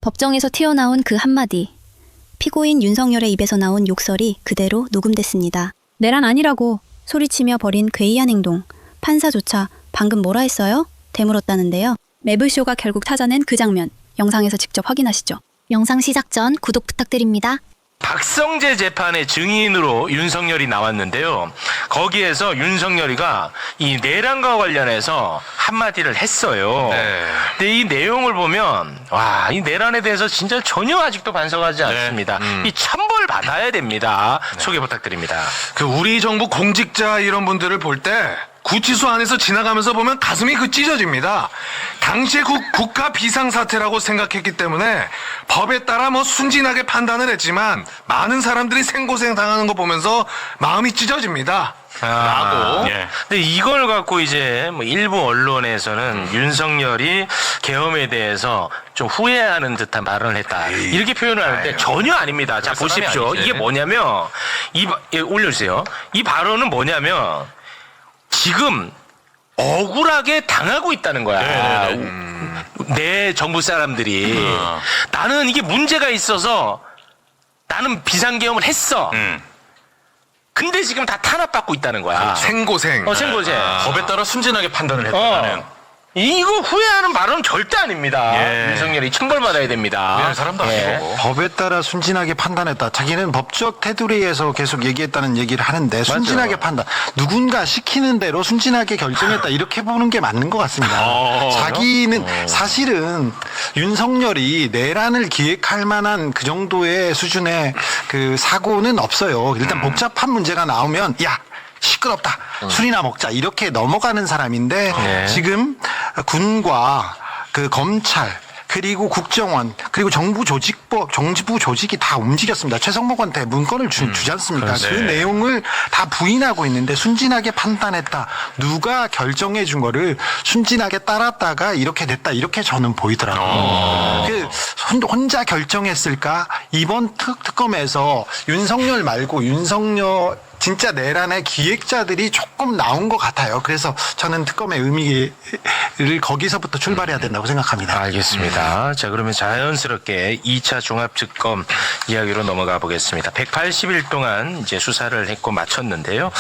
법정에서 튀어나온 그 한마디. 피고인 윤석열의 입에서 나온 욕설이 그대로 녹음됐습니다. 내란 아니라고 소리치며 벌인 괴이한 행동. 판사조차 방금 뭐라 했어요? 되물었다는데요. 매블쇼가 결국 찾아낸 그 장면. 영상에서 직접 확인하시죠. 영상 시작 전 구독 부탁드립니다. 박성재 재판의 증인으로 윤석열이 나왔는데요. 거기에서 윤석열이가 이 내란과 관련해서 한마디를 했어요. 네. 근데 이 내용을 보면 와, 이 내란에 대해서 진짜 전혀 아직도 반성하지 않습니다. 이 천벌 받아야 됩니다. 소개 부탁드립니다. 그 우리 정부 공직자 이런 분들을 볼 때 구치소 안에서 지나가면서 보면 가슴이 찢어집니다. 당시에 국가 비상사태라고 생각했기 때문에 법에 따라 순진하게 판단을 했지만 많은 사람들이 생고생 당하는 거 보면서 마음이 찢어집니다. 라고. 근데 이걸 갖고 이제 일부 언론에서는 윤석열이 계엄에 대해서 좀 후회하는 듯한 발언을 했다. 이렇게 표현을 하는데 전혀 아닙니다. 자, 보십시오. 이게 뭐냐면 올려주세요. 이 발언은 뭐냐면 지금 억울하게 당하고 있다는 거야. 내 정부 사람들이. 나는 이게 문제가 있어서 나는 비상계엄을 했어. 근데 지금 다 탄압받고 있다는 거야. 생고생. 생고생. 법에 따라 순진하게 판단을 했다는. 이거 후회하는 발언은 절대 아닙니다. 예. 윤석열이 처벌받아야 됩니다. 미안한 사람도 아니고. 법에 따라 순진하게 판단했다. 자기는 법적 테두리에서 계속 얘기했다는 얘기를 하는데 순진하게 판단. 누군가 시키는 대로 순진하게 결정했다. 이렇게 보는 게 맞는 것 같습니다. 자기는 사실은 윤석열이 내란을 기획할 만한 그 정도의 수준의 그 사고는 없어요. 일단 복잡한 문제가 나오면 야 시끄럽다. 술이나 먹자. 이렇게 넘어가는 사람인데 지금 군과 그 검찰 그리고 국정원 그리고 정부 조직이 다 움직였습니다. 최성목한테 문건을 주지 않습니까? 그 내용을 다 부인하고 있는데 순진하게 판단했다. 누가 결정해 준 거를 순진하게 따랐다가 이렇게 됐다. 이렇게 저는 보이더라고요. 그 혼자 결정했을까? 이번 특검에서 윤석열 말고 윤석열 진짜 내란의 기획자들이 조금 나온 것 같아요. 그래서 저는 특검의 의미를 거기서부터 출발해야 된다고 생각합니다. 알겠습니다. 자, 그러면 자연스럽게 2차 종합특검 이야기로 넘어가 보겠습니다. 180일 동안 이제 수사를 했고 마쳤는데요.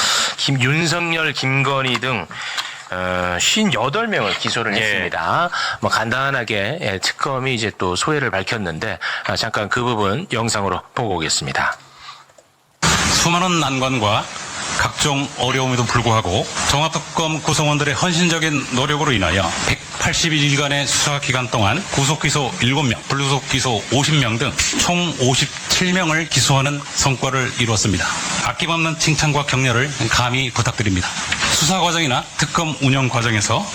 윤석열, 김건희 등 58명을 기소를 했습니다. 간단하게 특검이 이제 또 소회를 밝혔는데 잠깐 그 부분 영상으로 보고 오겠습니다. 수많은 난관과 각종 어려움에도 불구하고 종합특검 구성원들의 헌신적인 노력으로 인하여 180일간의 수사 기간 동안 구속기소 7명, 불구속기소 50명 등 총 57명을 기소하는 성과를 이루었습니다. 아낌없는 칭찬과 격려를 감히 부탁드립니다. 수사 과정이나 특검 운영 과정에서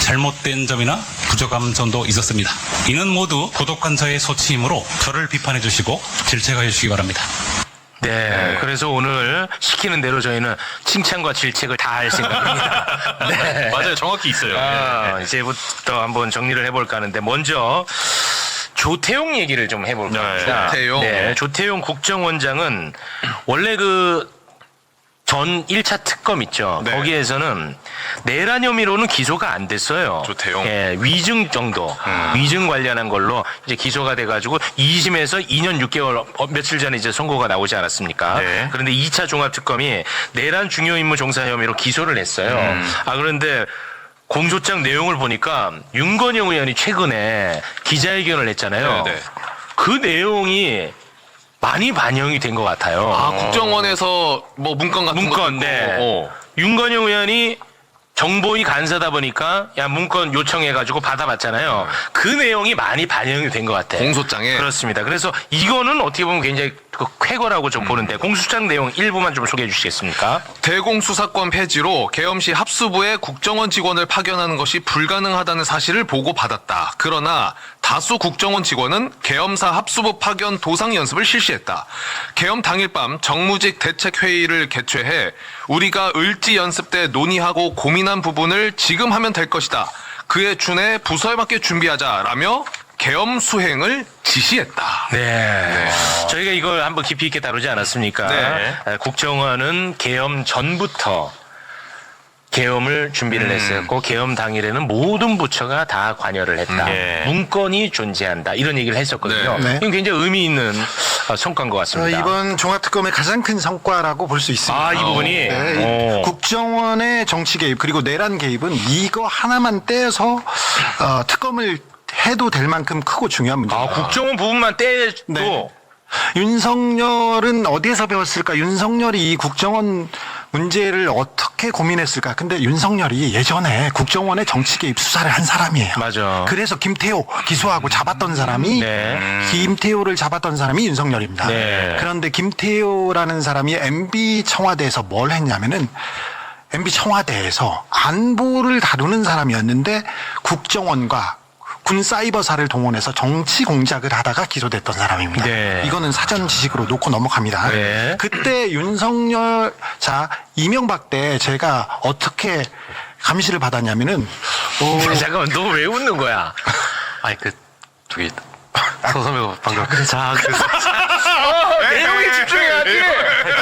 잘못된 점이나 부족한 점도 있었습니다. 이는 모두 고독한 저의 소치이므로 저를 비판해 주시고 질책해 주시기 바랍니다. 네, 그래서 오늘 시키는 대로 저희는 칭찬과 질책을 다 할 생각입니다. 네. 맞아요. 정확히 있어요. 이제부터 한번 정리를 해볼까 하는데 먼저 조태용 얘기를 좀 해볼까 합니다. 조태용. 네, 조태용 국정원장은 원래 전 1차 특검 있죠. 네. 거기에서는 내란 혐의로는 기소가 안 됐어요. 조태용. 위증 정도, 위증 관련한 걸로 이제 기소가 돼가지고 2심에서 2년 6개월 며칠 전에 이제 선고가 나오지 않았습니까? 네. 그런데 2차 종합특검이 내란 중요 임무 종사 혐의로 기소를 했어요. 그런데 공소장 내용을 보니까 윤건영 의원이 최근에 기자회견을 했잖아요. 네. 그 내용이 많이 반영이 된 것 같아요. 국정원에서 문건 같은 거. 네. 윤건영 의원이 정보위 간사다 보니까 문건 요청해가지고 받아봤잖아요. 그 내용이 많이 반영이 된 것 같아요. 공소장에. 그렇습니다. 그래서 이거는 어떻게 보면 굉장히 쾌거라고 좀 보는데 공소장 내용 일부만 좀 소개해 주시겠습니까? 대공수사권 폐지로 계엄시 합수부에 국정원 직원을 파견하는 것이 불가능하다는 사실을 보고받았다. 그러나 다수 국정원 직원은 계엄사 합수부 파견 도상 연습을 실시했다. 계엄 당일 밤 정무직 대책회의를 개최해 우리가 을지 연습 때 논의하고 고민한 부분을 지금 하면 될 것이다. 그에 준해 부서에 맞게 준비하자라며 계엄 수행을 지시했다. 네. 저희가 이걸 한번 깊이 있게 다루지 않았습니까? 네. 국정원은 계엄 전부터 계엄을 준비를 했었고 계엄 당일에는 모든 부처가 다 관여를 했다. 예. 문건이 존재한다. 이런 얘기를 했었거든요. 네. 이건 굉장히 의미 있는 성과인 것 같습니다. 이번 종합특검의 가장 큰 성과라고 볼 수 있습니다. 이 부분이 네, 이 국정원의 정치 개입 그리고 내란 개입은 이거 하나만 떼서 특검을 해도 될 만큼 크고 중요한 문제입니다. 국정원 부분만 떼도 네. 윤석열은 어디에서 배웠을까? 윤석열이 이 국정원 문제를 어떻게 고민했을까? 근데 윤석열이 예전에 국정원의 정치 개입 수사를 한 사람이에요. 맞아. 그래서 김태호 기소하고 잡았던 사람이 김태호를 잡았던 사람이 윤석열입니다. 네. 그런데 김태호라는 사람이 MB 청와대에서 뭘 했냐면은 MB 청와대에서 안보를 다루는 사람이었는데 국정원과 군 사이버사를 동원해서 정치 공작을 하다가 기소됐던 사람입니다. 네. 이거는 사전 지식으로 놓고 넘어갑니다. 네. 그때 윤석열, 이명박 때 제가 어떻게 감시를 받았냐면은, 잠깐만, 너 왜 웃는 거야? 아니 저기 서 선배가 방금 내용에 집중해야지.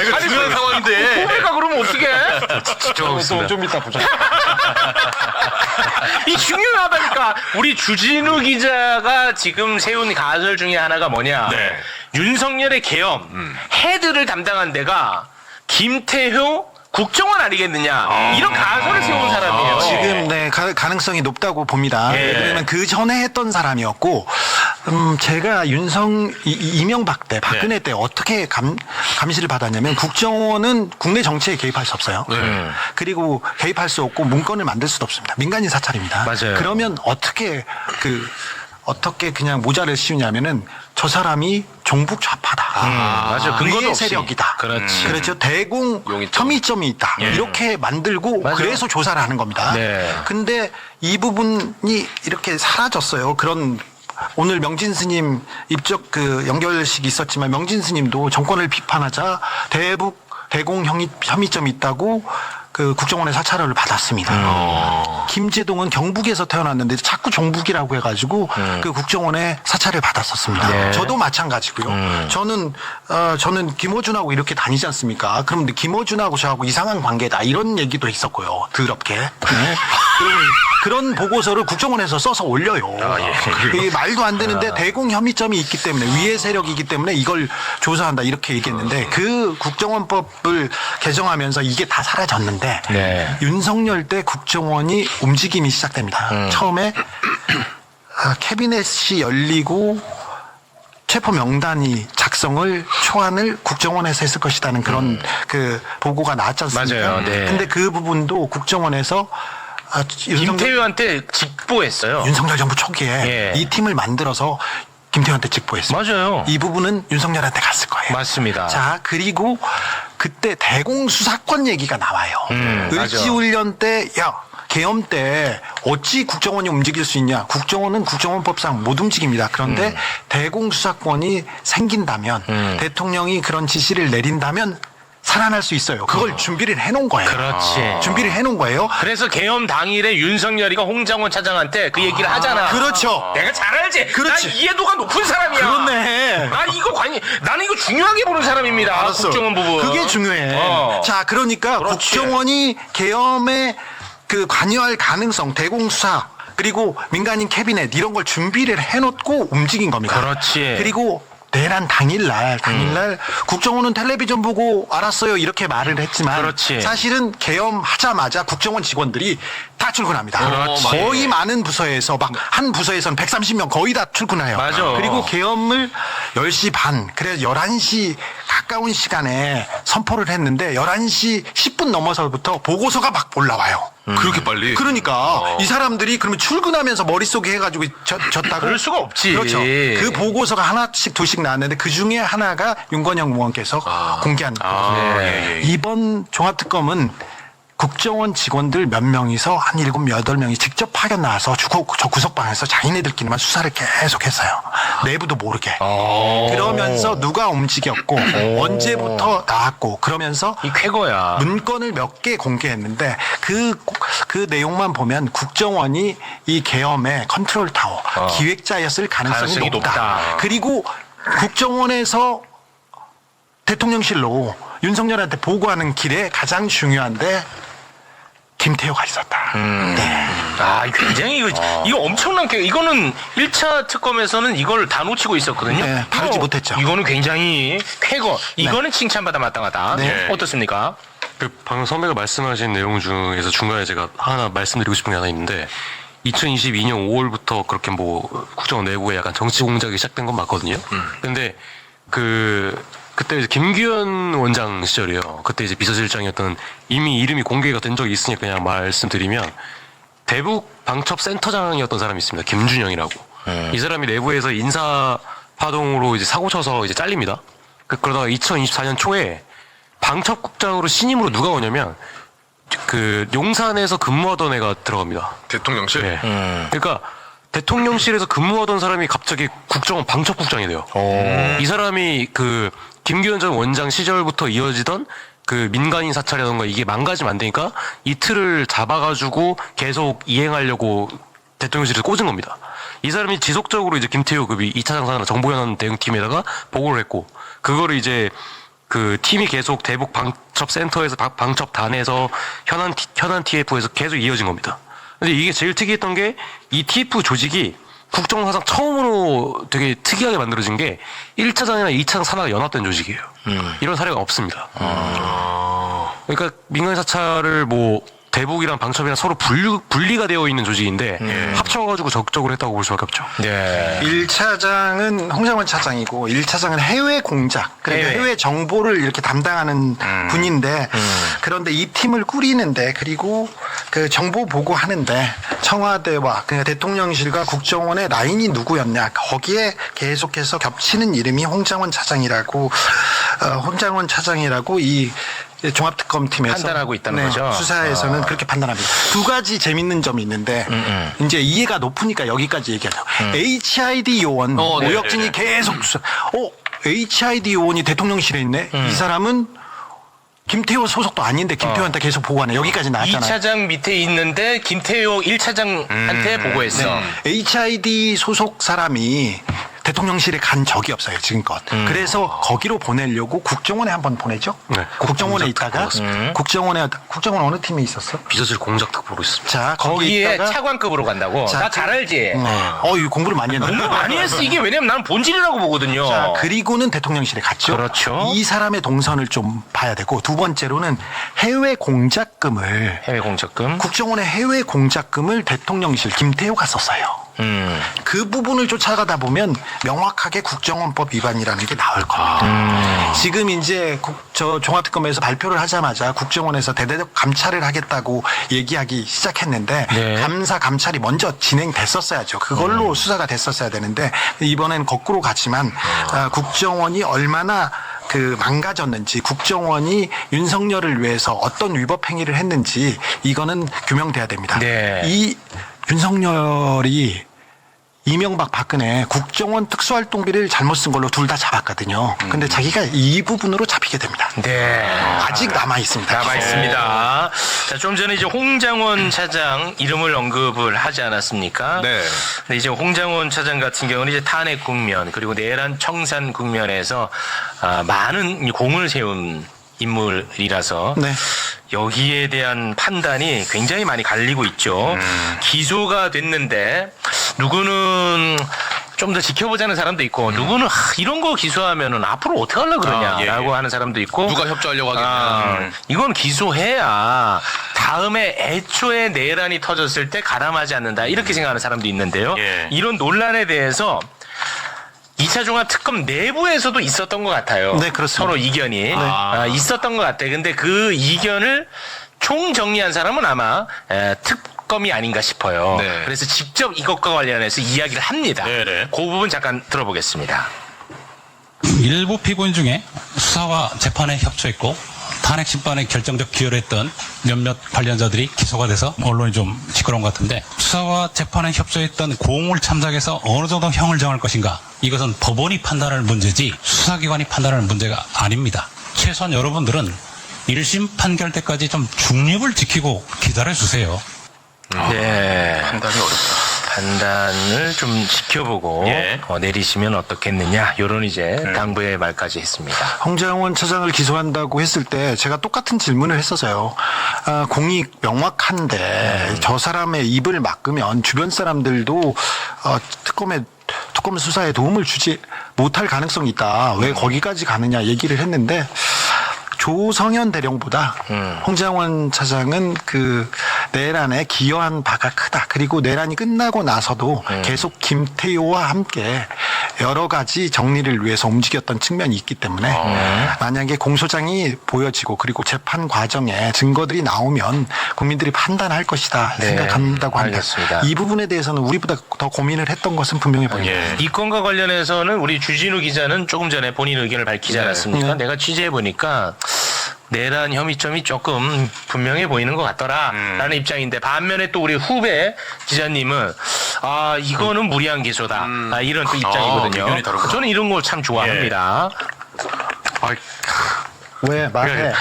이거 중요한 상황인데. 후배가 그러면 어떡해? 집중하고 있습니다. 좀 이따 보자. 이 중요하다니까. 우리 주진우 기자가 지금 세운 가설 중에 하나가 뭐냐. 네. 윤석열의 계엄 헤드를 담당한 데가 김태효 국정원 아니겠느냐. 이런 가설을 세운 사람이에요. 지금 네 가능성이 높다고 봅니다. 예. 왜냐면 그 전에 했던 사람이었고 제가 이명박 때 박근혜 때 어떻게 감시를 받았냐면 국정원은 국내 정치에 개입할 수 없어요. 그리고 개입할 수 없고 문건을 만들 수도 없습니다. 민간인 사찰입니다. 맞아요. 그러면 어떻게 그냥 모자를 씌우냐면은 저 사람이 종북 좌파다. 맞아요. 근거도 위의 없이. 세력이다. 그렇지. 그렇죠. 대공 혐의점이 있다. 이렇게 만들고 맞아요. 그래서 조사를 하는 겁니다. 네. 근데 이 부분이 이렇게 사라졌어요. 그런 오늘 명진 스님 입적 연결식이 있었지만 명진 스님도 정권을 비판하자 대공 혐의점이 있다고 국정원의 사찰을 받았습니다. 김재동은 경북에서 태어났는데 자꾸 종북이라고 해가지고 국정원의 사찰을 받았었습니다. 네. 저도 마찬가지고요. 저는 김어준하고 이렇게 다니지 않습니까? 그런데 김어준하고 저하고 이상한 관계다 이런 얘기도 있었고요. 더럽게. 네. 그런 보고서를 국정원에서 써서 올려요. 이게 말도 안 되는데 대공 혐의점이 있기 때문에 위해 세력이기 때문에 이걸 조사한다 이렇게 얘기했는데 그 국정원법을 개정하면서 이게 다 사라졌는데 네. 윤석열 때 국정원이 움직임이 시작됩니다. 처음에 캐비넷이 열리고 체포 명단이 작성을 초안을 국정원에서 했을 것이라는 그런 보고가 나왔지 않습니까? 맞아요. 네. 근데 그 부분도 국정원에서 김태효한테 직보했어요. 윤석열 정부 초기에 예. 이 팀을 만들어서 김태효한테 직보했어요. 맞아요. 이 부분은 윤석열한테 갔을 거예요. 맞습니다. 자, 그리고 그때 대공수사권 얘기가 나와요. 을지훈련 때, 계엄 때 어찌 국정원이 움직일 수 있냐. 국정원은 국정원법상 못 움직입니다. 그런데 대공수사권이 생긴다면 대통령이 그런 지시를 내린다면 살아날 수 있어요. 그걸 준비를 해놓은 거예요. 그렇지. 준비를 해놓은 거예요. 그래서 계엄 당일에 윤석열이가 홍장원 차장한테 그 얘기를 하잖아. 그렇죠. 내가 잘 알지. 그렇지. 난 이해도가 높은 사람이야. 그렇네. 나는 이거 중요하게 보는 사람입니다. 알았어. 국정원 부분. 그게 중요해. 자, 그러니까 그렇지. 국정원이 계엄에 관여할 가능성, 대공수사, 그리고 민간인 캐비넷 이런 걸 준비를 해놓고 움직인 겁니다. 그렇지. 그리고 내란 당일날 국정원은 텔레비전 보고 알았어요 이렇게 말을 했지만 그렇지. 사실은 계엄하자마자 국정원 직원들이 다 출근합니다. 그렇지. 거의 많은 부서에서 막 한 부서에서는 130명 거의 다 출근해요. 맞아. 그리고 계엄을 10시 반 그래서 11시 가까운 시간에 선포를 했는데 11시 10분 넘어서부터 보고서가 막 올라와요. 그렇게 빨리? 그러니까 이 사람들이 그러면 출근하면서 머릿속에 해가지고 졌다고? 그럴 수가 없지. 그렇죠. 그 보고서가 하나씩 두씩 나왔는데 그 중에 하나가 윤건영 의원께서 공개한 거거든요. 예. 이번 종합특검은 국정원 직원들 몇 명이서 한 7, 8명이 직접 파견 나와서 저 구석방에서 자기네들끼리만 수사를 계속 했어요. 내부도 모르게. 그러면서 누가 움직였고 언제부터 나왔고 그러면서 이 쾌거야. 문건을 몇 개 공개했는데 그 내용만 보면 국정원이 이 계엄의 컨트롤 타워 기획자였을 가능성이 높다. 그리고 국정원에서 대통령실로 윤석열한테 보고하는 길에 가장 중요한데 김태효가 있었다. 네. 아, 굉장히 이거 엄청난 게 이거는 1차 특검에서는 이걸 다 놓치고 있었거든요. 네, 다루지 이거- 못했죠. 이거는 굉장히 쾌거. 이거는 칭찬받아 마땅하다. 네. 어떻습니까? 그 방금 선배가 말씀하신 내용 중에서 중간에 제가 하나 말씀드리고 싶은 게 하나 있는데 2022년 5월부터 그렇게 뭐 국정원 내부에 약간 정치 공작이 시작된 건 맞거든요. 근데 그때 이제 김규현 원장 시절이에요. 그때 이제 비서실장이었던 이미 이름이 공개가 된 적이 있으니까 그냥 말씀드리면 대북 방첩 센터장이었던 사람이 있습니다. 김준영이라고. 이 사람이 내부에서 인사 파동으로 이제 사고 쳐서 이제 잘립니다. 그러다가 2024년 초에 방첩국장으로 신임으로 누가 오냐면 그 용산에서 근무하던 애가 들어갑니다. 대통령실? 네. 그러니까 대통령실에서 근무하던 사람이 갑자기 국정원 방첩국장이 돼요. 이 사람이 그 김규현 전 원장 시절부터 이어지던 그 민간인 사찰이라던가 이게 망가지면 안 되니까 이 틀을 잡아가지고 계속 이행하려고 대통령실에서 꽂은 겁니다. 이 사람이 지속적으로 이제 김태효 급이 2차 장사나 정보현안 대응팀에다가 보고를 했고 그거를 이제 그 팀이 계속 대북 방첩센터에서 방첩단에서 현안 TF에서 계속 이어진 겁니다. 근데 이게 제일 특이했던 게 이 TF 조직이 국정사상 처음으로 되게 특이하게 만들어진 게 1차장이나 2차장 산하가 연합된 조직이에요. 이런 사례가 없습니다. 그러니까 민간인 사찰을 뭐 대북이랑 방첩이랑 서로 분리가 되어 있는 조직인데 합쳐가지고 적극적으로 했다고 볼 수밖에 없죠. 네. 1차장은 홍장원 차장이고 1차장은 해외 공작, 그러니까 해외 정보를 이렇게 담당하는 분인데 그런데 이 팀을 꾸리는데 그리고 그 정보 보고하는데 청와대와 그러니까 대통령실과 국정원의 라인이 누구였냐 거기에 계속해서 겹치는 이름이 홍장원 차장이라고 이 종합특검팀에서 판단하고 있다는 거죠? 수사에서는 그렇게 판단합니다. 두 가지 재밌는 점이 있는데 이제 이해가 높으니까 여기까지 얘기하죠. HID 요원 오혁진이 계속 수사. HID 요원이 대통령실에 있네. 이 사람은 김태효 소속도 아닌데 김태효한테 계속 보고하네. 여기까지 나왔잖아요. 2차장 밑에 있는데 김태효 1차장한테 보고했어. HID 소속 사람이 대통령실에 간 적이 없어요, 지금껏. 그래서 거기로 보내려고 국정원에 한번 보내죠. 네. 국정원에 있다가 국정원 어느 팀에 있었어? 비서실 공작특보로 있습니다. 자, 거기 거기에 있다가 차관급으로 간다고. 자, 나 잘 알지. 이거 공부를 많이 했네. 공부 많이 했어. 이게 왜냐면 나는 본질이라고 보거든요. 자, 그리고는 대통령실에 갔죠. 그렇죠. 이 사람의 동선을 좀 봐야 되고 두 번째로는 해외 공작금을 해외 공작금. 국정원의 해외 공작금을 대통령실 김태효가 썼어요. 그 부분을 쫓아가다 보면 명확하게 국정원법 위반이라는 게 나올 겁니다. 지금 이제 종합특검에서 발표를 하자마자 국정원에서 대대적 감찰을 하겠다고 얘기하기 시작했는데 네. 감찰이 먼저 진행됐었어야죠. 그걸로 수사가 됐었어야 되는데 이번엔 거꾸로 갔지만 국정원이 얼마나 망가졌는지 국정원이 윤석열을 위해서 어떤 위법 행위를 했는지 이거는 규명돼야 됩니다. 네. 이 윤석열이 이명박 박근혜 국정원 특수활동비를 잘못 쓴 걸로 둘 다 잡았거든요. 근데 자기가 이 부분으로 잡히게 됩니다. 네. 아직 남아 있습니다. 남아 있습니다. 자, 좀 전에 이제 홍장원 차장 이름을 언급을 하지 않았습니까? 네. 근데 이제 홍장원 차장 같은 경우는 이제 탄핵 국면 그리고 내란 청산 국면에서 많은 공을 세운 인물이라서 네. 여기에 대한 판단이 굉장히 많이 갈리고 있죠. 기소가 됐는데 누구는 좀 더 지켜보자는 사람도 있고 누구는 이런 거 기소하면은 앞으로 어떻게 하려고 그러냐라고 하는 사람도 있고 누가 협조하려고 하겠냐. 이건 기소해야 다음에 애초에 내란이 터졌을 때 가담하지 않는다 이렇게 생각하는 사람도 있는데요. 이런 논란에 대해서 2차 종합특검 내부에서도 있었던 것 같아요. 네, 그렇습니다. 서로 이견이 있었던 것 같아요. 근데 그 이견을 총정리한 사람은 아마 특검이 아닌가 싶어요. 네. 그래서 직접 이것과 관련해서 이야기를 합니다. 그 부분 잠깐 들어보겠습니다. 일부 피고인 중에 수사와 재판에 협조했고 탄핵 심판에 결정적 기여를 했던 몇몇 관련자들이 기소가 돼서 언론이 좀 시끄러운 것 같은데 수사와 재판에 협조했던 공을 참작해서 어느 정도 형을 정할 것인가 이것은 법원이 판단할 문제지 수사기관이 판단할 문제가 아닙니다. 최소한 여러분들은 1심 판결 때까지 좀 중립을 지키고 기다려주세요. 네. 판단이 어렵다. 판단을 좀 지켜보고 예. 내리시면 어떻겠느냐 이런 이제 당부의 말까지 했습니다. 홍장원 차장을 기소한다고 했을 때 제가 똑같은 질문을 했었어요. 공익 명확한데 저 사람의 입을 막으면 주변 사람들도 특검 수사에 도움을 주지 못할 가능성이 있다. 왜 거기까지 가느냐 얘기를 했는데 조성현 대령보다 홍장원 차장은 그 내란에 기여한 바가 크다. 그리고 내란이 끝나고 나서도 계속 김태효와 함께 여러 가지 정리를 위해서 움직였던 측면이 있기 때문에 만약에 공소장이 보여지고 그리고 재판 과정에 증거들이 나오면 국민들이 판단할 것이다 네, 생각한다고 합니다. 알겠습니다. 이 부분에 대해서는 우리보다 더 고민을 했던 것은 분명히 보입니다. 이 건과 관련해서는 우리 주진우 기자는 조금 전에 본인 의견을 밝히지 않았습니까? 내가 취재해 보니까 내란 혐의점이 조금 분명해 보이는 것 같더라라는 입장인데 반면에 또 우리 후배 기자님은 이거는 무리한 기소다 이런 또 입장이거든요. 의견이 다르구나. 저는 이런 걸 참 좋아합니다. 왜 말해?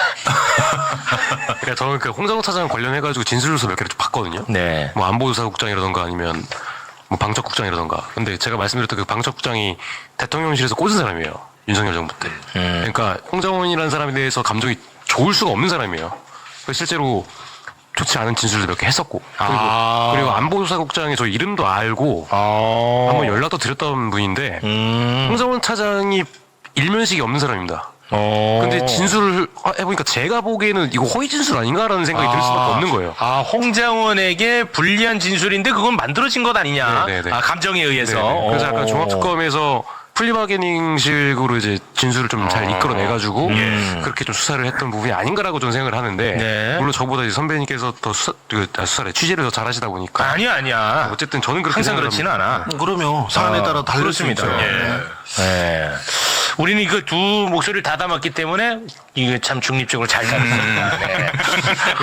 그러니까 저는 그 홍장원 차장 관련해가지고 진술서 몇 개를 좀 봤거든요. 네. 뭐 안보수사국장이라던가 아니면 뭐 방첩국장이라던가. 근데 제가 말씀드렸던 그 방첩국장이 대통령실에서 꽂은 사람이에요. 윤석열 정부 때. 그러니까 홍장원이라는 사람에 대해서 감정이 좋을 수가 없는 사람이에요. 그래서 실제로 좋지 않은 진술도 몇 개 했었고. 그리고 안보수사국장이 저 이름도 알고 한번 연락도 드렸던 분인데 홍장원 차장이 일면식이 없는 사람입니다. 근데 진술을 해보니까 제가 보기에는 이거 허위 진술 아닌가라는 생각이 들 수밖에 없는 거예요. 홍장원에게 불리한 진술인데 그건 만들어진 것 아니냐. 네네네. 감정에 의해서. 네네. 그래서 약간 종합특검에서 플리바게닝식으로 이제 진술을 좀 잘 이끌어내가지고 그렇게 좀 수사를 했던 부분이 아닌가라고 저는 생각을 하는데 네. 물론 저보다 이제 선배님께서 더 수사를 취재를 더 잘하시다 보니까 아니야. 어쨌든 저는 그렇게 항상 생각을 그렇지는 합니다. 않아. 그러면 사안에 따라 다를 수 그렇습니다. 있죠. 예. 우리는 이거 두 목소리를 다 담았기 때문에 이게 참 중립적으로 잘 담았습니다. 네.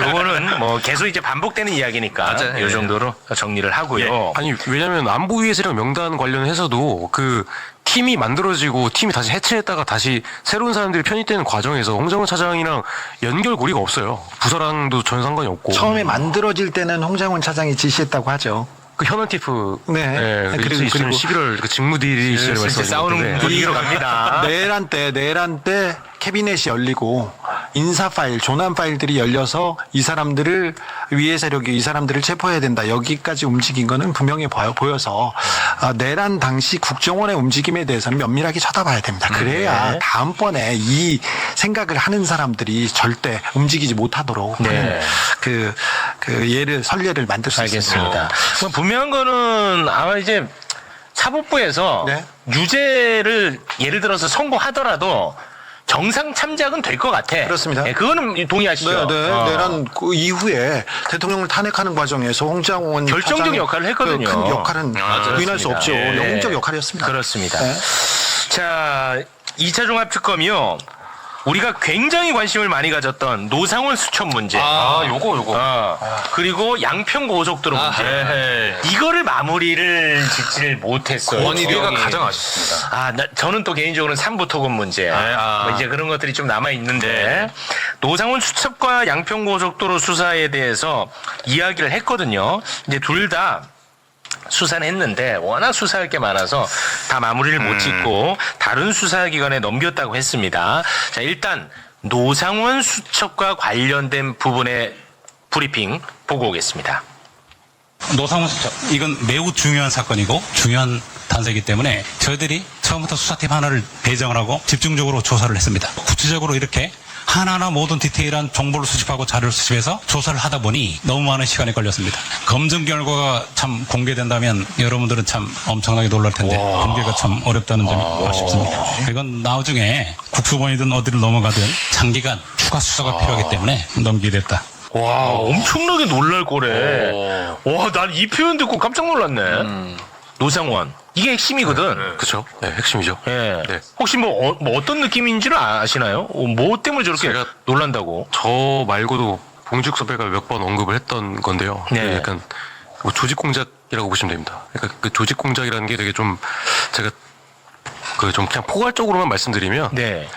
요거는 뭐 계속 이제 반복되는 이야기니까 맞아요. 이 정도로 정리를 하고요. 아니 왜냐하면 안보위의 세력 명단 관련해서도 그 팀이 만들어지고 팀이 다시 해체했다가 다시 새로운 사람들이 편입되는 과정에서 홍장원 차장이랑 연결고리가 없어요. 부서랑도 전 상관이 없고. 처음에 만들어질 때는 홍장원 차장이 지시했다고 하죠. 그 현안티프. 네. 그리고 11월 그 직무대리 시절에 진짜 싸우는 말씀하셨는데. 분위기로 갑니다. 내란 때 캐비넷이 열리고 인사 파일, 조난 파일들이 열려서 이 사람들을 위해 세력이 이 사람들을 체포해야 된다. 여기까지 움직인 거는 분명히 보여서 내란 당시 국정원의 움직임에 대해서는 면밀하게 쳐다봐야 됩니다. 그래야 다음번에 이 생각을 하는 사람들이 절대 움직이지 못하도록 하는 그 선례를 만들 수 있습니다. 알겠습니다. 그럼 분명한 거는 아마 이제 사법부에서 네. 유죄를 예를 들어서 선고하더라도 정상 참작은 될 것 같아. 그렇습니다. 네, 그거는 동의하시죠? 내란 그 이후에 대통령을 탄핵하는 과정에서 홍장원 결정적 차장의 역할을 했거든요. 큰 역할은 부인할 수 그렇습니다. 없죠. 예. 영웅적 역할이었습니다. 그렇습니다. 네. 자, 2차 종합특검이요. 우리가 굉장히 관심을 많이 가졌던 노상원 수첩 문제. 요거. 그리고 양평 고속도로 문제. 이거를 마무리를 짓지를 못했어요. 원희룡이 지역이. 가장 아쉽습니다. 저는 또 개인적으로는 삼부토금 문제. 뭐 이제 그런 것들이 좀 남아 있는데 노상원 수첩과 양평 고속도로 수사에 대해서 이야기를 했거든요. 이제 둘 다 수사는 했는데 워낙 수사할 게 많아서 다 마무리를 못 짓고 다른 수사기관에 넘겼다고 했습니다. 자, 일단 노상원 수첩과 관련된 부분의 브리핑 보고 오겠습니다. 노상원 수첩 이건 매우 중요한 사건이고 중요한 단서이기 때문에 저희들이 처음부터 수사팀 하나를 배정을 하고 집중적으로 조사를 했습니다. 구체적으로 이렇게 하나하나 모든 디테일한 정보를 수집하고 자료를 수집해서 조사를 하다 보니 너무 많은 시간이 걸렸습니다. 검증 결과가 참 공개된다면 여러분들은 참 엄청나게 놀랄 텐데 공개가 참 어렵다는 점이 아쉽습니다. 이건 나중에 국수본이든 어디를 넘어가든 장기간 추가 수사가 필요하기 때문에 넘기게 됐다. 와, 엄청나게 놀랄 거래. 와, 난 이 표현 듣고 깜짝 놀랐네. 노상원. 이게 핵심이거든. 그렇죠. 네, 핵심이죠. 예. 네. 혹시 뭐 어떤 느낌인지를 아시나요? 뭐 때문에 저렇게 제가 놀란다고? 저 말고도 봉지욱 선배가 몇 번 언급을 했던 건데요. 네. 약간 뭐 조직 공작이라고 보시면 됩니다. 그러니까 그 조직 공작이라는 게 되게 좀 제가 그 좀 그냥 포괄적으로만 말씀드리면 네.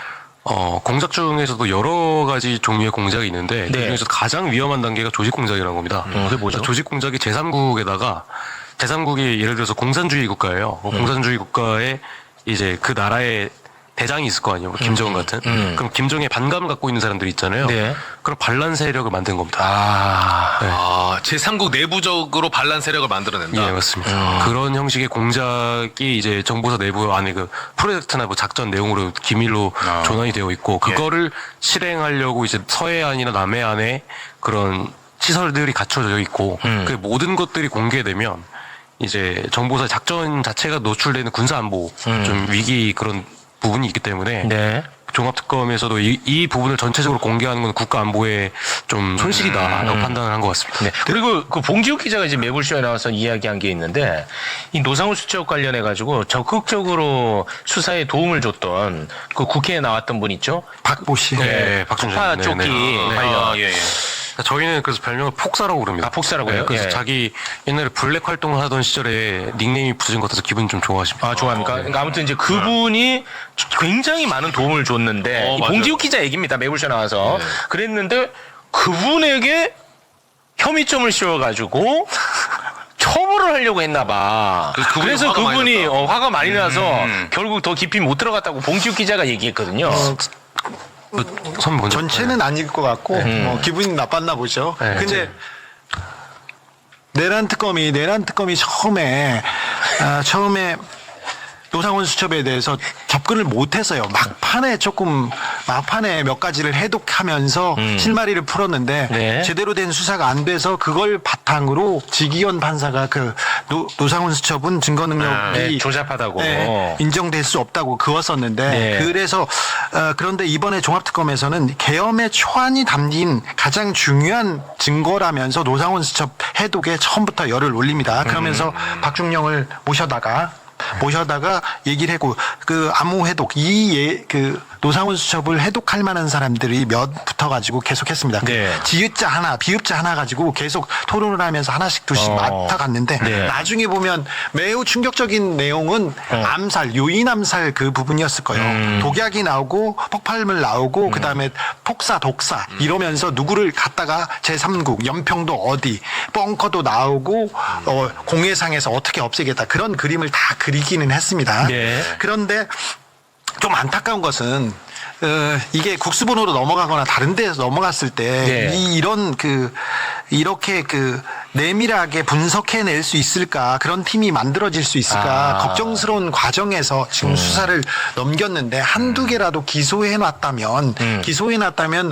공작 중에서도 여러 가지 종류의 공작이 있는데 네. 그 중에서 가장 위험한 단계가 조직 공작이라는 겁니다. 그게 뭐죠? 조직 공작이 제3국에다가 제3국이 예를 들어서 공산주의 국가예요. 공산주의 국가에 이제 그 나라의 대장이 있을 거 아니에요. 김정은 같은. 그럼 김정은에 반감을 갖고 있는 사람들이 있잖아요. 네. 그럼 반란 세력을 만든 겁니다. 제3국 내부적으로 반란 세력을 만들어낸다. 예, 맞습니다. 그런 형식의 공작이 이제 정보사 내부 안에 그 프로젝트나 뭐 작전 내용으로 기밀로 조난이 되어 있고 그거를 실행하려고 이제 서해안이나 남해안에 그런 시설들이 갖춰져 있고 그 모든 것들이 공개되면 이제 정보사 작전 자체가 노출되는 군사 안보 좀 위기 그런 부분이 있기 때문에 네. 종합특검에서도 이 부분을 전체적으로 공개하는 건 국가 안보에 좀 손실이다라고 판단을 한 것 같습니다. 네. 그리고 그 봉지욱 기자가 이제 매불쇼에 나와서 이야기한 게 있는데 이 노상훈 수첩 관련해 가지고 적극적으로 수사에 도움을 줬던 그 국회에 나왔던 분 있죠? 박보 씨. 네, 박준준. 폭파 네, 쫓기 네. 관련. 예. 저희는 그래서 별명을 폭사라고 부릅니다. 아, 폭사라고요? 네, 그래서 예. 자기 옛날에 블랙 활동을 하던 시절에 닉네임이 붙여진 것 같아서 기분 좀 좋아하십니다. 아, 좋아합니까? 그러니까 아무튼 이제 그분이 굉장히 많은 도움을 줬는데, 이 맞아요. 봉지욱 기자 얘기입니다. 매불쇼 나와서. 그랬는데, 그분에게 혐의점을 씌워가지고, 처벌을 하려고 했나봐. 그래서 화가 많이 그분이 났다. 화가 많이 나서 결국 더 깊이 못 들어갔다고 봉지욱 기자가 얘기했거든요. 선배 먼저. 전체는 아닐 것 같고 뭐 기분이 나빴나 보죠. 네. 근데 내란 특검이 처음에 노상훈 수첩에 대해서 접근을 못했어요. 막판에 몇 가지를 해독하면서 실마리를 풀었는데 네. 제대로 된 수사가 안 돼서 그걸 바탕으로 지기현 판사가 그 노상훈 수첩은 증거 능력이 네, 조잡하다고. 인정될 수 없다고 그었었는데 네. 그래서 그런데 이번에 종합특검에서는 계엄의 초안이 담긴 가장 중요한 증거라면서 노상훈 수첩 해독에 처음부터 열을 올립니다. 그러면서 박중영을 모셔다가 얘기를 하고 그 암호 해독 그 노상훈 수첩을 해독할 만한 사람들이 몇 붙어가지고 계속했습니다. 네. 지읒자 하나, 비읍자 하나 가지고 계속 토론을 하면서 하나씩 두씩 맡아갔는데 네. 나중에 보면 매우 충격적인 내용은 요인 암살 그 부분이었을 거예요. 독약이 나오고 폭발물 나오고 그다음에 폭사, 독사 이러면서 누구를 갖다가 제3국 연평도 어디 벙커도 나오고 공해상에서 어떻게 없애겠다 그런 그림을 다 그리기는 했습니다. 네. 그런데 좀 안타까운 것은 이게 국수본으로 넘어가거나 다른 데서 넘어갔을 때 네. 이렇게 내밀하게 분석해낼 수 있을까 그런 팀이 만들어질 수 있을까 걱정스러운 과정에서 지금 수사를 넘겼는데 한두 개라도 기소해놨다면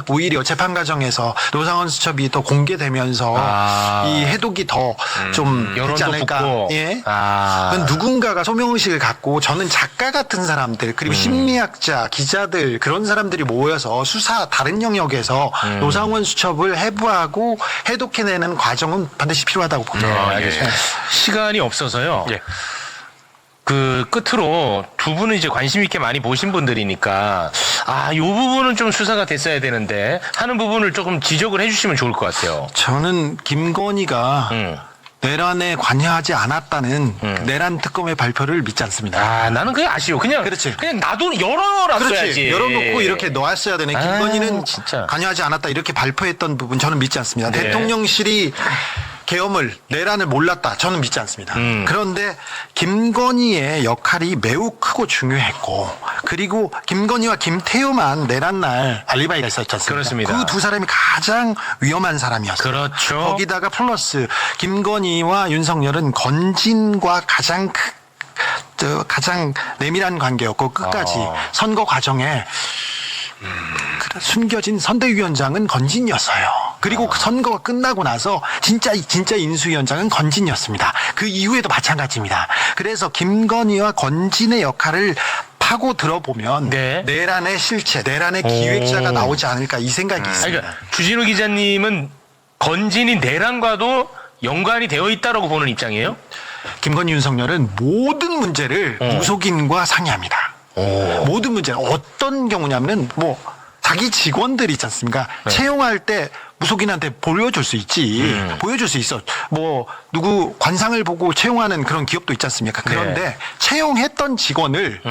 오히려 재판 과정에서 노상훈 수첩이 더 공개되면서 이 해독이 더 좀 되지 여론도 않을까. 붙고. 예. 그건 누군가가 소명의식을 갖고 저는 작가 같은 사람들 그리고 심리학자 기자들 그런 사람들이 모여서 수사 다른 영역에서 노상훈 수첩을 해부하고 해독해내는 과정은 반드시 필요하다고 봅니다. 알겠습니다. 시간이 없어서요. 예. 그 끝으로 두 분은 이제 관심 있게 많이 보신 분들이니까 요 부분은 좀 수사가 됐어야 되는데 하는 부분을 조금 지적을 해주시면 좋을 것 같아요. 저는 김건희가 내란에 관여하지 않았다는 내란 특검의 발표를 믿지 않습니다. 나는 그게 아쉬워. 그냥 그렇지. 그냥 나도 열어놨어야지. 열어놓고 이렇게 놓았어야 되네. 김건희는 진짜. 관여하지 않았다 이렇게 발표했던 부분 저는 믿지 않습니다. 네. 대통령실이 내란을 몰랐다. 저는 믿지 않습니다. 그런데 김건희의 역할이 매우 크고 중요했고 그리고 김건희와 김태효만 내란 날 알리바이가 있었지 않습니까? 그렇습니다. 그 두 사람이 가장 위험한 사람이었어요. 그렇죠. 거기다가 플러스 김건희와 윤석열은 건진과 가장 내밀한 관계였고 끝까지 선거 과정에 숨겨진 선대위원장은 건진이었어요. 그리고 그 선거가 끝나고 나서 진짜 인수위원장은 건진이었습니다. 그 이후에도 마찬가지입니다. 그래서 김건희와 건진의 역할을 파고 들어보면 네. 내란의 실체, 내란의 기획자가 나오지 않을까 이 생각이 있습니다. 그러니까 주진우 기자님은 건진이 내란과도 연관이 되어 있다라고 보는 입장이에요? 김건희 윤석열은 모든 문제를 무속인과 상의합니다. 모든 문제는 어떤 경우냐면은 자기 직원들이 있지 않습니까? 채용할 때 무속인한테 보여줄 수 있지. 보여줄 수 있어. 뭐 누구 관상을 보고 채용하는 그런 기업도 있지 않습니까? 그런데 채용했던 직원을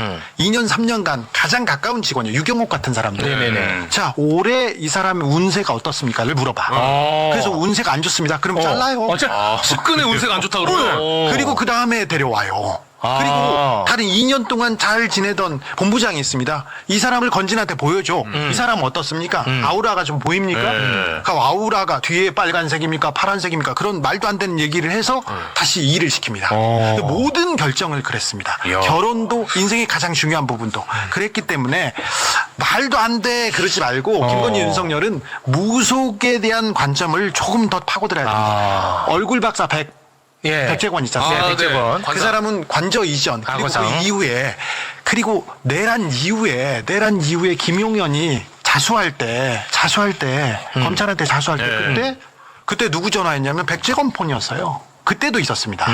2년 3년간 가장 가까운 직원이요. 유경옥 같은 사람들. 네네네. 자, 올해 이 사람의 운세가 어떻습니까를 물어봐. 그래서 운세가 안 좋습니다. 그럼 잘라요. 측근의 운세가 안 좋다 그러면. 그리고 그 다음에 데려와요. 그리고 다른 2년 동안 잘 지내던 본부장이 있습니다. 이 사람을 건진한테 보여줘. 이 사람은 어떻습니까? 아우라가 좀 보입니까? 그 아우라가 뒤에 빨간색입니까? 파란색입니까? 그런 말도 안 되는 얘기를 해서 다시 일을 시킵니다. 모든 결정을 그랬습니다. 결혼도 인생의 가장 중요한 부분도 그랬기 때문에 말도 안 돼 그러지 말고 김건희 윤석열은 무속에 대한 관점을 조금 더 파고들어야 됩니다. 얼굴 박사 백재권 있지 않습니까? 백재권. 그 사람은 관저 이전 그리고 과거상. 그 이후에 그리고 내란 이후에 김용현이 자수할 때 검찰한테 자수할 때 그때 누구 전화했냐면 백재권 폰이었어요. 그때도 있었습니다.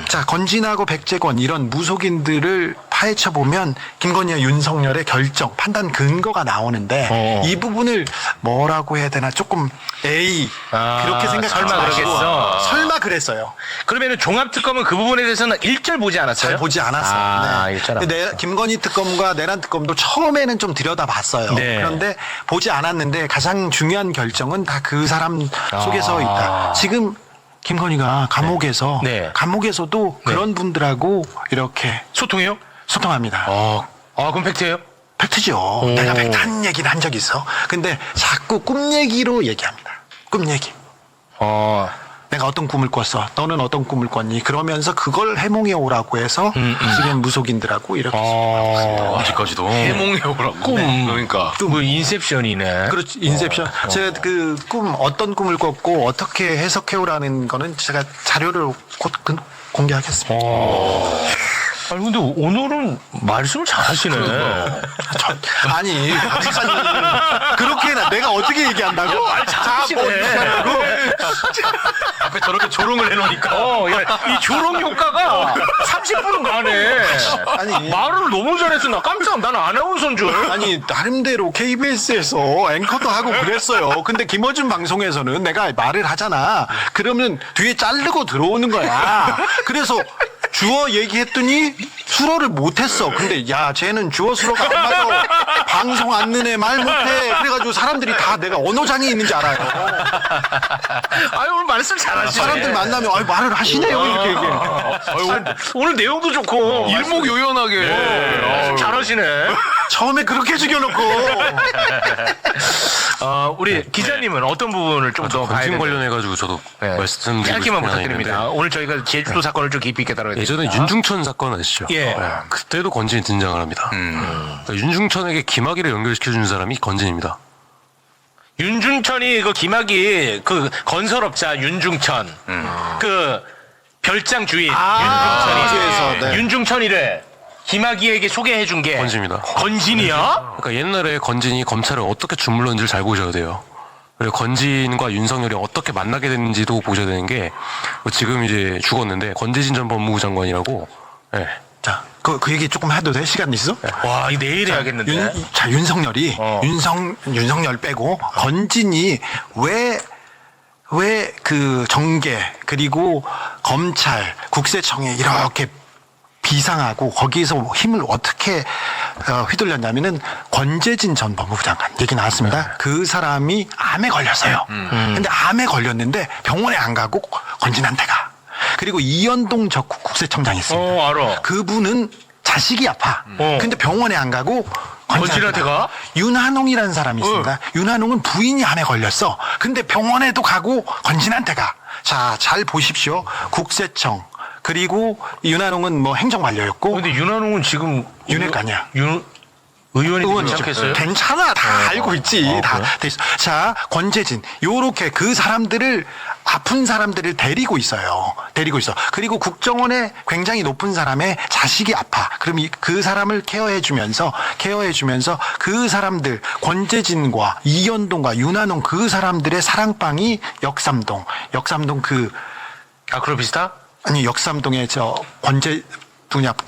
자, 건진하고 백재권 이런 무속인들을 파헤쳐 보면 김건희와 윤석열의 결정, 판단 근거가 나오는데 이 부분을 뭐라고 해야 되나 조금 그렇게 생각하지 설마 마시고 그러겠어. 설마 그랬어요. 그러면은 종합특검은 그 부분에 대해서는 일절 보지 않았어요? 잘 보지 않았어요. 일절 안 근데 김건희 특검과 내란 특검도 처음에는 좀 들여다봤어요. 네. 그런데 보지 않았는데 가장 중요한 결정은 다 그 사람 속에서 있다. 지금 김건희가 감옥에서 네. 감옥에서도 그런 분들하고 이렇게 소통해요? 소통합니다. 그럼 팩트예요? 팩트죠. 내가 팩트한 얘기는 한 적이 있어. 근데 자꾸 꿈 얘기로 얘기합니다. 꿈 얘기. 내가 어떤 꿈을 꿨어. 너는 어떤 꿈을 꿨니? 그러면서 그걸 해몽해 오라고 해서 지금 무속인들하고 이렇게 아직까지도 해몽해 오라고. 그러니까. 뭐 인셉션이네. 그렇지. 인셉션. 제가 그 꿈 어떤 꿈을 꿨고 어떻게 해석해 오라는 거는 제가 자료를 곧 공개하겠습니다. 아니 근데 오늘은 말씀을 잘하시네. 아니, 박 박사님 그렇게 내가 어떻게 얘기한다고? 잘하시네. 앞에 저렇게 조롱을 해놓으니까. 이 조롱 효과가 30분은 가네. 아니. 말을 너무 잘해서 나 깜짝 나는 아나운서인 줄. 아니 나름대로 KBS에서 앵커도 하고 그랬어요. 근데 김어준 방송에서는 내가 말을 하잖아. 그러면 뒤에 자르고 들어오는 거야. 그래서 주어 얘기했더니 수어를 못했어. 근데 야 쟤는 주어 수어가 안 맞아. 방송 안 느네 말 못해. 그래가지고 사람들이 다 내가 언어장애 있는지 알아요. 아유 오늘 말씀 잘하시네. 사람들 만나면 말을 하시네요 이렇게 얘기해. 오늘 내용도 좋고 일목요연하게. 말씀 잘하시네. 처음에 그렇게 죽여놓고 우리 기자님은 어떤 부분을 좀 더 봐야 건진 되나요? 관련해가지고 저도 말씀드리고 짧게만 싶은 하나 부탁드립니다. 있는데 오늘 저희가 제주도 사건을 좀 깊이 있게 다뤄야 예전에 됩니다. 윤중천 사건 아시죠? 예. 그때도 건진이 등장을 합니다. 그러니까 윤중천에게 김학의를 연결시켜준 사람이 건진입니다. 윤중천이 그 김학이 그 건설업자 윤중천 그 별장 주인 윤중천이 네. 윤중천이를 김학의에게 소개해 준 게 건진입니다. 건진이야? 그러니까 옛날에 건진이 검찰을 어떻게 주물렀는지를 잘 보셔야 돼요. 그리고 건진과 윤석열이 어떻게 만나게 됐는지도 보셔야 되는 게 지금 이제 죽었는데 건재진 전 법무부 장관이라고. 예. 자, 그 얘기 조금 해도 돼? 시간 있어? 와, 이 내일 해야겠는데. 윤석열이 윤석열 빼고 건진이 왜 그 정계 그리고 검찰 국세청에 이렇게 비상하고 거기에서 힘을 어떻게 휘둘렸냐면은 권재진 전 법무부 장관 얘기 나왔습니다. 그 사람이 암에 걸렸어요. 근데 암에 걸렸는데 병원에 안 가고 건진한테 가. 그리고 이현동 전 국세청장이 있습니다. 알아. 그분은 자식이 아파. 근데 병원에 안 가고 건진한테 가? 윤한홍이라는 사람이 있습니다. 윤한홍은 부인이 암에 걸렸어. 근데 병원에도 가고 건진한테 가. 자, 잘 보십시오. 국세청. 그리고 윤한홍은 뭐 행정관료였고. 근데 윤한홍은 지금 윤핵관이야. 의원이 의원이죠. 괜찮겠어요? 괜찮아. 다 알고 있지. 다 돼 있어. 자, 권재진. 요렇게 그 사람들을 아픈 사람들을 데리고 있어요. 데리고 있어. 그리고 국정원에 굉장히 높은 사람의 자식이 아파. 그럼 그 사람을 케어해 주면서 그 사람들 권재진과 이현동과 윤한홍 그 사람들의 사랑방이 역삼동 그 아크로비스타? 아니 역삼동의 저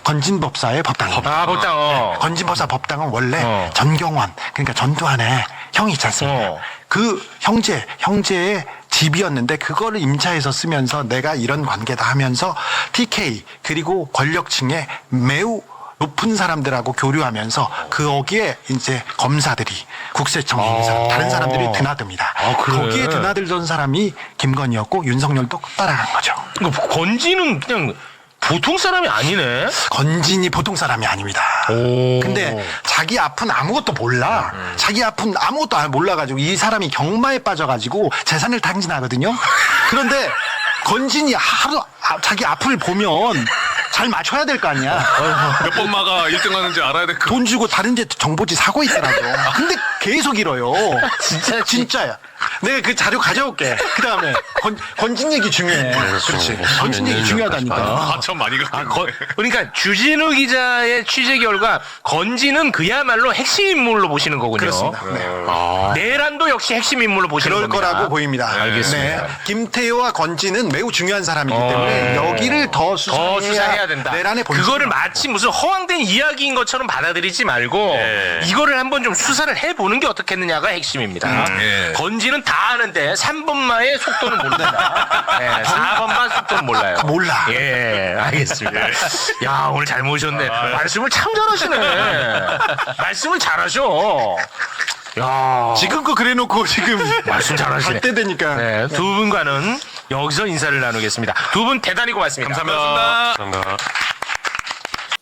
건진법사의 법당입니다. 아, 법당. 건진법사 법당은 원래 어. 전경원, 그러니까 전두환의 형이 있지 않습니까? 어. 그 형제의 집이었는데 그거를 임차해서 쓰면서 내가 이런 관계다 하면서 TK 그리고 권력층에 매우 높은 사람들하고 교류하면서 거기에 이제 검사들이 국세청 인사 다른 사람들이 드나듭니다. 그래? 거기에 드나들던 사람이 김건희였고 윤석열도 따라간 거죠. 그러니까 건지는 그냥 보통 사람이 아니네. 건진이 보통 사람이 아닙니다. 근데 자기 앞은 아무것도 몰라. 자기 앞은 아무것도 몰라가지고 이 사람이 경마에 빠져가지고 재산을 탕진하거든요. 그런데 건진이 하루 자기 앞을 보면 잘 맞춰야 될 거 아니야. 몇 번 마가 1등 하는지 알아야 될 거. 돈 주고 다른 데 정보지 사고 있더라고. 근데 계속 잃어요. 진짜야. 내가 그 자료 가져올게. 그 다음에 건진 얘기 중요해. 그렇지. 건진 얘기 중요하다니까. 하천 많이 갔겠네. 그러니까 주진우 기자의 취재 결과 건지는 그야말로 핵심 인물로 보시는 거군요. 그렇습니다. 네. 내란도 역시 핵심 인물로 보시는 그럴 겁니다. 거라고 보입니다. 알겠습니다. 네. 김태효와 건진은 매우 중요한 사람이기 때문에 여기를 더 수사해야 된다. 내란에 그거를 마치 무슨 허황된 이야기인 것처럼 받아들이지 말고 이거를 한번 좀 수사를 해보는 게 어떻겠느냐가 핵심입니다. 예. 건지는 다 아는데 3번마의 속도는 모른다. 네, 4번만 속도는 몰라요. 몰라. 예, 알겠습니다. 야, 오늘 잘 모셨네. 말씀을 참 잘하시네. 말씀을 잘하셔. 야, 지금껏 그래놓고 지금 말씀 잘하시네. 갈 때 되니까. 네, 두 분과는 여기서 인사를 나누겠습니다. 두 분 대단히 고맙습니다. 감사합니다. 감사합니다.